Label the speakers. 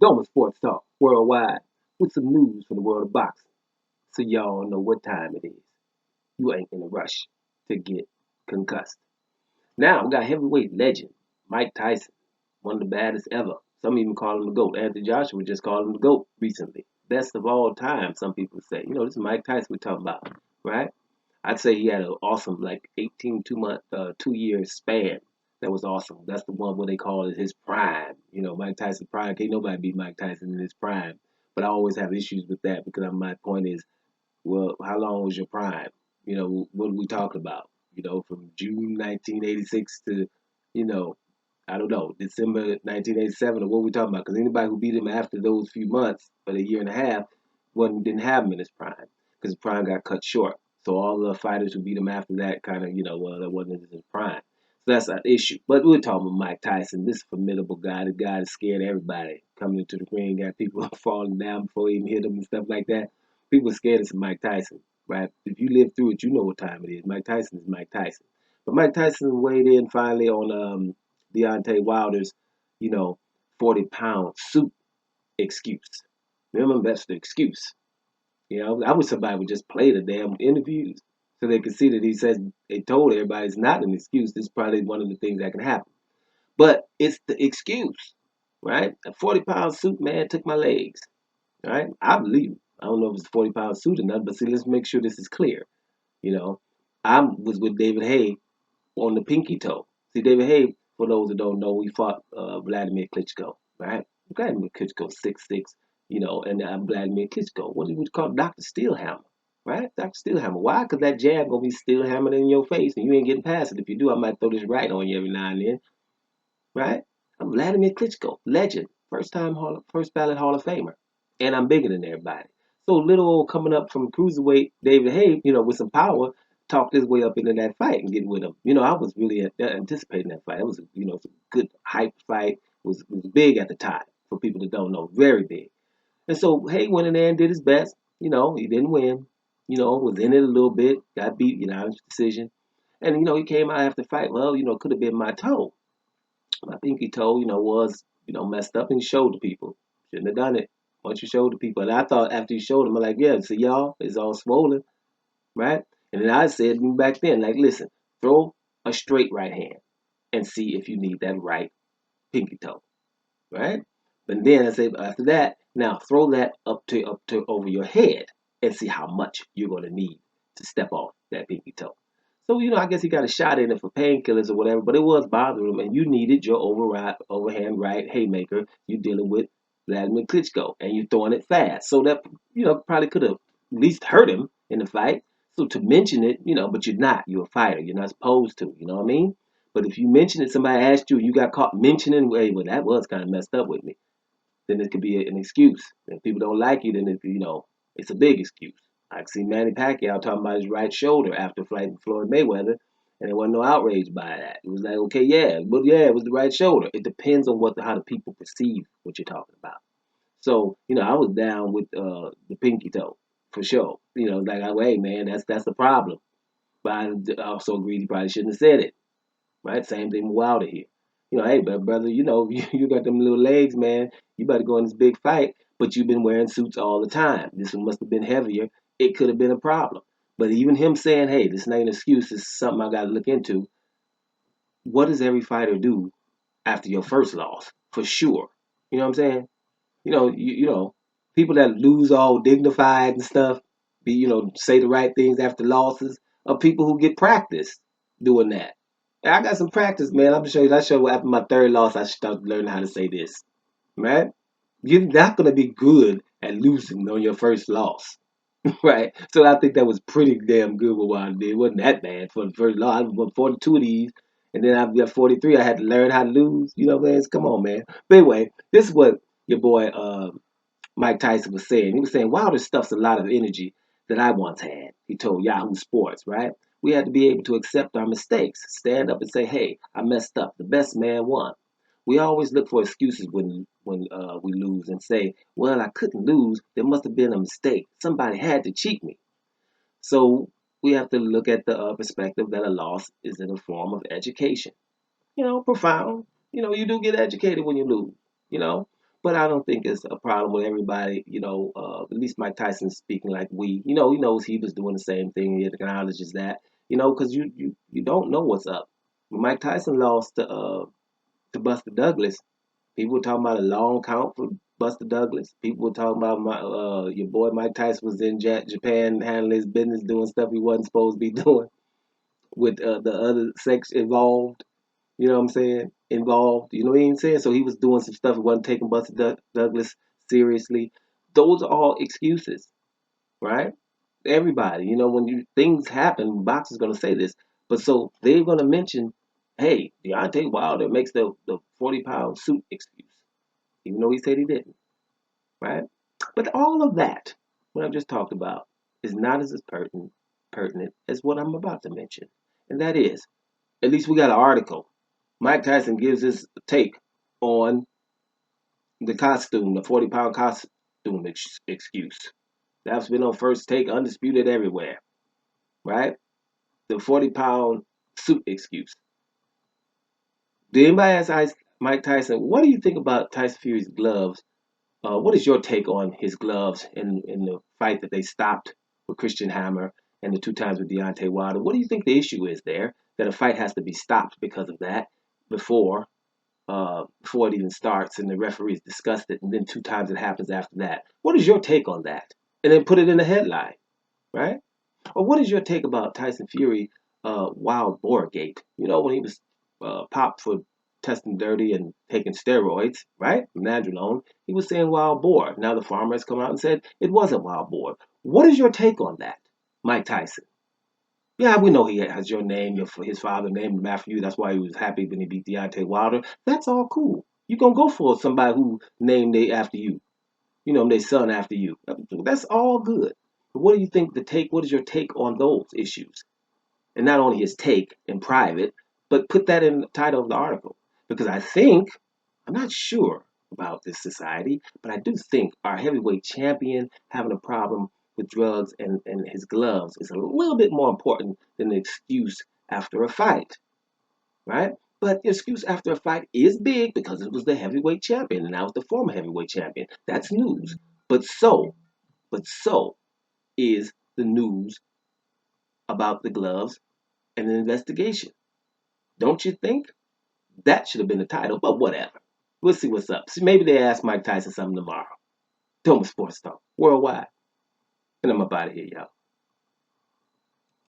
Speaker 1: Doma Sports Talk worldwide with some news from the world of boxing so y'all know what time it is. You ain't in a rush to get concussed. Now, we got heavyweight legend Mike Tyson, one of the baddest ever. Some even call him the GOAT. Anthony Joshua just called him the GOAT recently. Best of all time, some people say. This is Mike Tyson we're talking about, right? I'd say he had an awesome, like 18, 2 month, 2 year span. That was awesome. That's the one where they call it his prime. Mike Tyson prime. Can't nobody beat Mike Tyson in his prime. But I always have issues with that because my point is, well, how long was your prime? What are we talking about? From June 1986 to, you know, I don't know, December 1987 or what are we talking about? Because anybody who beat him after those few months, but a year and a half, didn't have him in his prime because his prime got cut short. So all the fighters who beat him after that kind of, well, that wasn't his prime. So that's an issue. But we're talking about Mike Tyson, this formidable guy, the guy that scared everybody coming into the ring, got people falling down before he even hit them and stuff like that. People are scared of Mike Tyson, right? If you live through it, you know what time it is. Mike Tyson is Mike Tyson. But Mike Tyson weighed in finally on Deontay Wilder's, you know, 40-pound suit excuse. Remember, that's the excuse. I wish somebody would just play the damn interviews so they could see that he says they told everybody it's not an excuse. This is probably one of the things that can happen. But it's the excuse, right? A 40-pound suit, man, took my legs, right? I believe it. I don't know if it's a 40-pound suit or not, but see, let's make sure this is clear. You know, I was with David Hay on the pinky toe. See, David Hay, for those that don't know, he fought Vladimir Klitschko, right? Vladimir Klitschko, 6'6", and I'm Vladimir Klitschko. What he was called Dr. Steelhammer, right? Dr. Steelhammer. Why? Because that jab gonna be steel hammered in your face, and you ain't getting past it. If you do, I might throw this right on you every now and then, right? I'm Vladimir Klitschko, legend, first ballot Hall of Famer, and I'm bigger than everybody. So little old coming up from cruiserweight David Hay, with some power, talked his way up into that fight and getting with him. I was really anticipating that fight. It was, it's a good hype fight. It was big at the time for people that don't know, very big. And so Hay went in there and did his best. He didn't win. Was in it a little bit, got beat, decision. And he came out after the fight. Well, it could have been my toe. My pinky toe, was, messed up and he showed the people. Shouldn't have done it. Once you showed the people. And I thought after you showed them, I'm like, yeah, see y'all, it's all swollen, right? And then I said back then, like, listen, throw a straight right hand and see if you need that right pinky toe, right? But then I said after that, now throw that up to over your head and see how much you're gonna need to step off that pinky toe. So I guess he got a shot in it for painkillers or whatever, but it was bothering him, and you needed your overhand right haymaker. You dealing with Vladimir Klitschko, and you throwing it fast, so that probably could have at least hurt him in the fight. So to mention it, but you're not. You're a fighter. You're not supposed to. You know what I mean? But if you mention it, somebody asked you, you got caught mentioning, hey, well, that was kind of messed up with me. Then it could be an excuse. If people don't like you, then it's a big excuse. I see Manny Pacquiao talking about his right shoulder after fighting Floyd Mayweather, and there wasn't no outrage by that. It was like, okay, yeah, but yeah, it was the right shoulder. It depends on how the people perceive what you're talking about. So, I was down with the pinky toe for sure. Like, hey, man, that's the problem. But I also agreed he probably shouldn't have said it, right? Same thing with Wilder here. Hey, but brother, you got them little legs, man. You better go in this big fight, but you've been wearing suits all the time. This one must have been heavier. It could have been a problem. But even him saying, hey, this ain't an excuse, this is something I got to look into. What does every fighter do after your first loss? For sure. You know what I'm saying? People that lose all dignified and stuff, say the right things after losses, are people who get practice doing that. And I got some practice, man. I'm gonna show you. I show you after my third loss, I started learning how to say this, right? You're not gonna be good at losing on your first loss, right? So I think that was pretty damn good what Wilder did. It wasn't that bad for the first loss. I won 42 of these, and then I got 43. I had to learn how to lose. You know what I'm saying? Come on, man. But anyway, this is what your boy Mike Tyson was saying. He was saying Wilder stuffs a lot of energy that I once had. He told Yahoo Sports, right? We had to be able to accept our mistakes, stand up and say, "Hey, I messed up. The best man won." We always look for excuses when we lose and say, "Well, I couldn't lose. There must have been a mistake. Somebody had to cheat me." So we have to look at the perspective that a loss is in a form of education. Profound. You do get educated when you lose. You know, but I don't think it's a problem with everybody. At least Mike Tyson's speaking like we. He knows he was doing the same thing. He acknowledges that. Because you don't know what's up. When Mike Tyson lost to Buster Douglas, people were talking about a long count for Buster Douglas. People were talking about your boy Mike Tyson was in Japan handling his business, doing stuff he wasn't supposed to be doing with the other sex involved. You know what I'm saying? Involved. You know what I'm saying? So he was doing some stuff. He wasn't taking Buster Douglas seriously. Those are all excuses, right? Everybody, when things happen, boxers gonna say this. But so they're gonna mention, hey, Deontay Wilder makes the 40-pound suit excuse, even though he said he didn't, right? But all of that, what I've just talked about, is not as pertinent as what I'm about to mention, and that is, at least we got an article. Mike Tyson gives his take on the costume, the 40-pound costume excuse. That's been on First Take, undisputed everywhere, right? The 40-pound suit excuse. Did anybody ask Mike Tyson, what do you think about Tyson Fury's gloves? What is your take on his gloves in the fight that they stopped with Christian Hammer and the 2 times with Deontay Wilder? What do you think the issue is there that a fight has to be stopped because of that before it even starts and the referees discussed it, and then 2 times it happens after that? What is your take on that? And then put it in the headline, right? Or what is your take about Tyson Fury Wild Boar Gate? When he was popped for testing dirty and taking steroids, right? Nandrolone, he was saying wild boar. Now the farmer has come out and said it wasn't wild boar. What is your take on that, Mike Tyson? Yeah, we know he has your name, his father named him after you. That's why he was happy when he beat Deontay Wilder. That's all cool. You're going to go for somebody who named they after you, their son after you. That's all good. But what do you think what is your take on those issues? And not only his take in private, but put that in the title of the article. Because I'm not sure about this society, but I do think our heavyweight champion having a problem with drugs and his gloves is a little bit more important than the excuse after a fight, right? But the excuse after a fight is big because it was the heavyweight champion and now it's the former heavyweight champion. That's news. But so is the news about the gloves and the investigation. Don't you think? That should have been the title, but whatever. We'll see what's up. See, maybe they ask Mike Tyson something tomorrow. Toma Sports Talk, worldwide. And I'm up out of here, y'all.